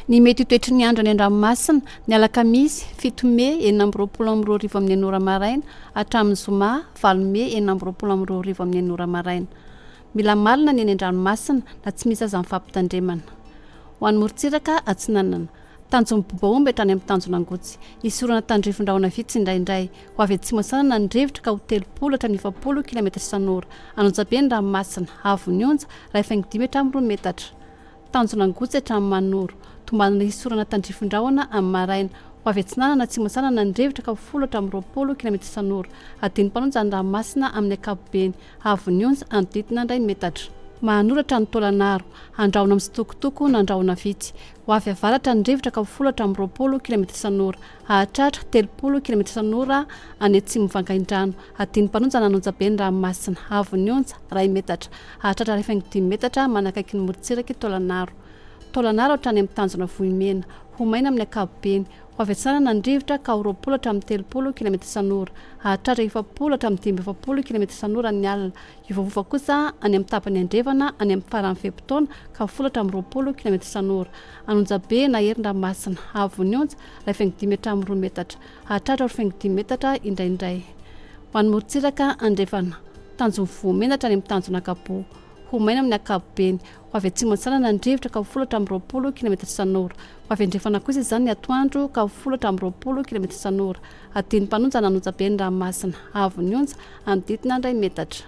Ny mety toetry ny andro any an-dranomasina ny alakamisy 7 Mey 2022 amin'ny 9 maraina hatramin'ny zoma 9 Mey 2022 amin'ny 9 maraina. Mila malina ny any an-dranomasina na tsy misy aza mifampitandremana. Ho an'ny morontsiraka atsinanana tanjon'ny bobaomby hatrany amin'ny tanjon'angotsy isorana tandrifondraona vitsy indraindray ho avy atsimo sanana ny rivotra ka ho 30 hatrany 20 km isan'ora anonjabe ny ranomasina avony onja raha 5 hatramin'ny 2 metatra. Tanjon'angotsy hatramin'ny manoro tombanana isorana tandrifondraona amin'ny maraina ho avy atsinanana atsimo sanana ny rivotra ka ho 10 hatramin'ny 20 km isan'ora adiny mpanonja ny ranomasina amin'ny ankapobeny avony onja anodidina 1 metatra. Mahanoratra ny tôlanaro andraona amin'ny sitokotoko na andraona vitsy ho avy avaratra ny rivotra ka ho 10 hatramin'ny 20 km isan'ora ahatratra 30 km isan'ora any atsimo mivangain-drano adiny mpanonja ny anonjabe ny ranomasina avony onja 1 metatra ahatratra 5 metatra manakaiky ny morontsiraka tôlanaro. Tôlanaro hatrany amin'ny tanjona vohimena ho maina amin'ny ankapobeny ho avy atsinanana ny rivotra ka ho 20 hatramin'ny 30 km isan'ora ahatratra 20 hatramin'ny 20 km isan'ora ny alina ivovova kosa any amin'ny tapany andrevana any amin'ny farany fepitaona ka ho 10 hatramin'ny 20 km isan'ora anonjabe na herin-dranomasina avony onja 5 hatramin'ny 2 metatra ahatratra 5 metatra indraindray. Ho an'ny morontsiraka andrevana tanjony vohimena hatrany amin'ny tanjona kapoha ho maina amin'ny ankapobeny ho avy atsimo sanana ny rivotra ka ho 10 hatramin'ny 20 km isan'ora ho avy andrefana kosa izany ny atoandro ka ho 10 hatramin'ny 20 km isan'ora adiny mpanonja ny anonjabe ny ranomasina avony onja anodidina 1 metatra.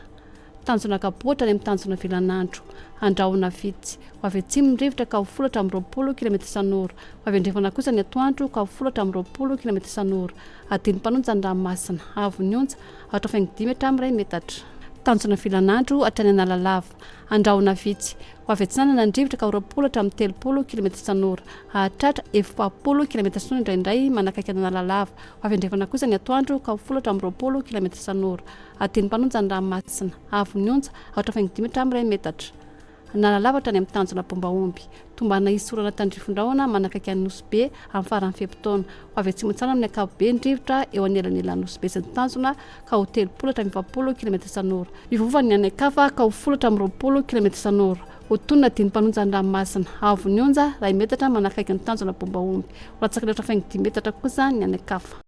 Tanjona kapoha hatrany amin'ny tanjona vilanandro andraona vitsy ho avy atsimo ny rivotra ka ho 10 hatramin'ny 20 km isan'ora ho avy andrefana kosa ny atoandro ka ho 10 hatramin'ny 20 km isan'ora adiny mpanonja ny ranomasina avony onja ahatratra 5 hatramin'ny 1 metatra. Tanjona vilanandro hatrany analalava andraona vitsy ho avy atsinanana ny rivotra ka ho 20 hatramin'ny 30 km isan'ora ahatratra 40 km isan'ora indraindray manakaiky ny analalava ho avy andrefana kosa ny atoandro ka ho 10 hatramin'ny 20 km isan'ora adiny mpanonja ny ranomasina avony onja ahatratra 5 hatramin'ny 1 metatra. Analalava hatrany amin'ny tanjona bombaomby tombana isorana tandrifondraona manakaiky ny nosy be amin'ny farany fepitaona ho avy atsimo sanana amin'ny ankapobeny rivotra eo anelanelan'ny nosy be sy ny tanjona ka ho 30 hatramin'ny 20 km isan'ora ivovova ny anakafa ka ho 10 hatramin'ny 20 km isan'ora ho tonona adiny mpanonja ny ranomasina avony onja 1 metatra manakaiky ny tanjona bombaomby ho latsaka letra 5 metatra kosa ny anakafa.